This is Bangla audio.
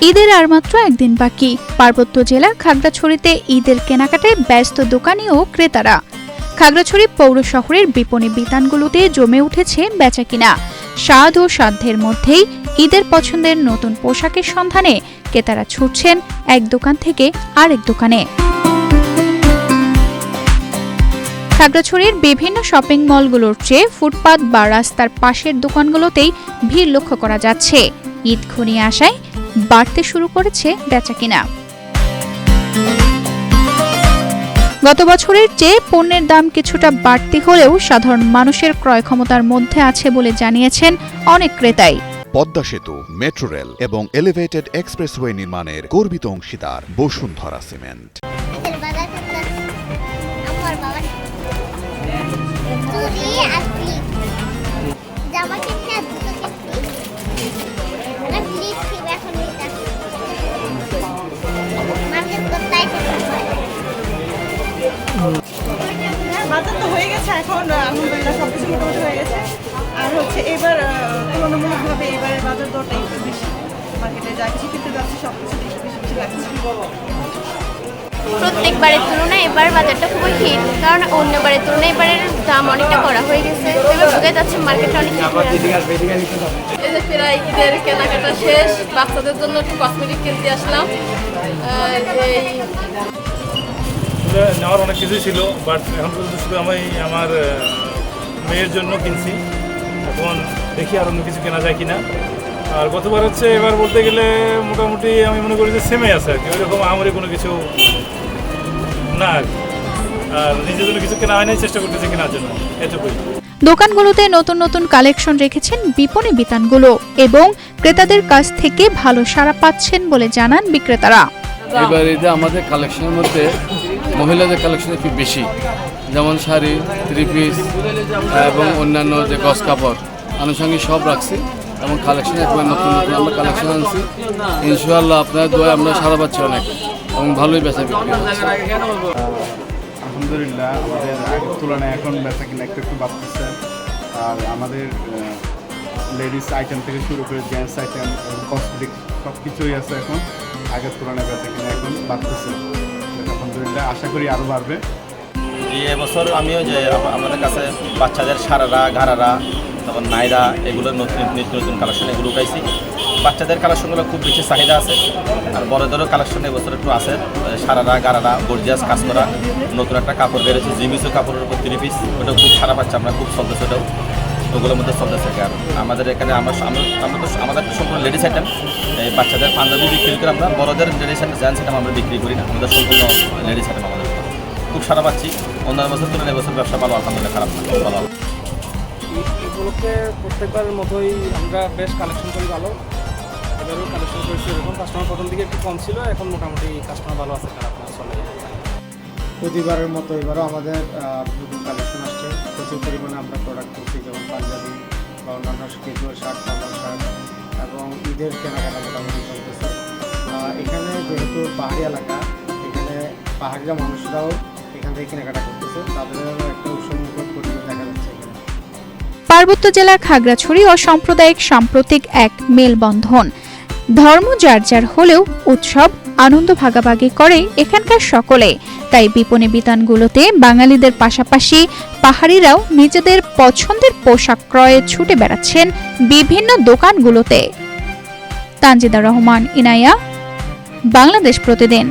ঈদের আর মাত্র একদিন বাকি। পার্বত্য জেলা খাগড়াছড়িতে ঈদের কেনাকাটায় ব্যস্ত দোকানি ও ক্রেতারা। খাগড়াছড়ি পৌর শহরের বিপণী বিতানগুলোতে জমে উঠেছে বেচাকিনা। স্বাদ ও সাধ্যের মধ্যেই ঈদের পছন্দের নতুন পোশাকের সন্ধানে ক্রেতারা ছুটছেন এক দোকান থেকে আরেক দোকানে। খাগড়াছড়ির বিভিন্ন শপিং মলগুলোর চেয়ে ফুটপাত বা রাস্তার পাশের দোকানগুলোতেই ভিড় লক্ষ্য করা যাচ্ছে। ঈদ ঘনিয়ে আসায় বাড়তে শুরু করেছে বেচাকিনা। গত বছরের চেয়ে পণ্যের দাম কিছুটা বাড়তি হলেও সাধারণ মানুষের ক্রয় ক্ষমতার মধ্যে আছে বলে জানিয়েছেন অনেক ক্রেতাই। পদ্মা সেতু, মেট্রো রেল এবং এলিভেটেড এক্সপ্রেসওয়ে নির্মাণের গর্বিত অংশীদার বসুন্ধরা সিমেন্ট। বাজার তো হয়ে গেছে, এখন আলহামদুলিল্লাহ সবকিছু মোটামুটি হয়ে গেছে। আর হচ্ছে এবার তুলনামূলকভাবে এবারের বাজার দরটা একটু বেশি। মার্কেটে যা কিছু কিনতে যাচ্ছে সবকিছু একটু বেশি বেশি লাগছে। প্রত্যেকবারের তুলনায় এবার বাজারটা খুবই হিট, কারণ অন্যবারের তুলনায় এবারের দাম অনেকটা করা হয়ে গেছে। এবার বোঝা যাচ্ছে মার্কেটটা অনেক এই যে প্রায় ঈদের কেনাকাটা শেষ, বাচ্চাদের জন্য একটু কসমেটিক কিনতে আসলাম। নেওয়ার অনেক কিছুই ছিল, বাট এখন পর্যন্ত শুধু আমি আমার মেয়ের জন্য কিনছি। এখন দেখি আর অন্য কিছু কেনা যায় কিনা। আর গতবার হচ্ছে এবার বলতে গেলে মোটামুটি আমি মনে করি যে সেমে আছে আর কি, ওইরকম আমারই কোনো কিছু না। আর নিজের জন্য কিছু কেনা হয় নাই, চেষ্টা করতেছি কেনার জন্য, এটুকুই। দোকানগুলোতে নতুন নতুন কালেকশন রেখেছেন বিপণী বিতানগুলো এবং ক্রেতাদের কাছ থেকে ভালো সাড়া পাচ্ছেন বলে জানান বিক্রেতারা। এবার ঈদে আমাদের কালেকশনের মধ্যে মহিলাদের কালেকশন একটু বেশি, যেমন শাড়ি, থ্রি পিস এবং অন্যান্য যে গস কাপড় আনুষঙ্গিক সব রাখছি এবং কালেকশন একবার নতুন নতুন আমরা কালেকশন আনছি। ইনশাআল্লাহ আপনার দোয়া আমরা সারা পাচ্ছি অনেক এবং ভালোই বেচা বিক্রি হচ্ছে। আলহামদুলিল্লাহ আমাদের আগের তুলনায় এখন বেচা কিনা একটু বাড়তেছে। আর আমাদের লেডিস আইটেম থেকে শুরু করে জেন্টস আইটেম, কসমেটিক সব কিছুই আছে এখন। আগের তুলনায় বেচা কিনা এখন বাড়তেছে, আলহামদুলিল্লাহ আশা করি আরও বাড়বে। এই এবছর আমিও যে আমাদের কাছে বাচ্চাদের সারারা, ঘাড়ারা, তারপর নাইরা, এগুলো নতুন নিত্য নতুন কালেকশন এগুলো উঠাইছি। বাচ্চাদের কালেকশনগুলো খুব বেশি চাহিদা আছে, আর বড়দেরও কালেকশন এবছর একটু আছে। সারারা, গারারা, গর্জিয়াস কাজ করা নতুন একটা কাপড় বেরোচ্ছে, জিমিসও কাপড়ের উপর 3 পিস, ওটাও খুব সারা পাচ্ছে, আমরা খুব চলতেছে, ওটাও ওগুলোর মধ্যে চলতেছে। আর আমাদের এখানে আমরা তো আমাদের সম্পূর্ণ লেডিস আইটেম, এই বাচ্চাদের পাঞ্জাবি বিক্রি করে আমরা, বড়দের লেডিস আইটেম জেন্টস আইটেম আমরা বিক্রি করি না, আমাদের সম্পূর্ণ লেডিস আইটেম আমাদের খুব সারা পাচ্ছি। অন্যান্য বছর তুলনায় এবছর ব্যবসা ভালো, আলহামদুলিল্লাহ খারাপ না, ভালো। এগুলোকে প্রত্যেকবারের মতোই আমরা বেশ কালেকশন করি ভালো। এবারও কালেকশন করেছি এরকম, কাস্টমার প্রথম দিকে একটু কম ছিল, এখন মোটামুটি কাস্টমার ভালো আছে, খারাপ না, চলে। প্রতিবারের মতো এবারও আমাদের নতুন কালেকশন আসছে। প্রচুর পরিমাণে আমরা প্রোডাক্ট করছি, যেমন পাঞ্জাবি বা অন্যান্য ক্যাজুয়াল শার্ট, ফর্মাল শার্ট, এবং ঈদের কেনাকাটা মোটামুটি চলতেছে। এখানে যেহেতু পাহাড়ি এলাকা, এখানে পাহাড়িরা মানুষরাও এখান থেকে কেনাকাটা করতেছে, তাদেরও একটা উৎসবমুখর পরিবেশ দেখা যাচ্ছে এখানে। পার্বত্য জেলার খাগড়াছড়ি অসাম্প্রদায়িক সাম্প্রতিক এক মেলবন্ধন। ধর্ম যার যার হলেও উৎসব আনন্দ ভাগাভাগি করে এখানকার সকলে। তাই বিপণী বিতানগুলোতে বাঙালিদের পাশাপাশি পাহাড়িরাও নিজেদের পছন্দের পোশাক ক্রয়ে ছুটে বেড়াচ্ছেন বিভিন্ন দোকানগুলোতে। তানজিদা রহমান, ইনায়া, বাংলাদেশ প্রতিদিন।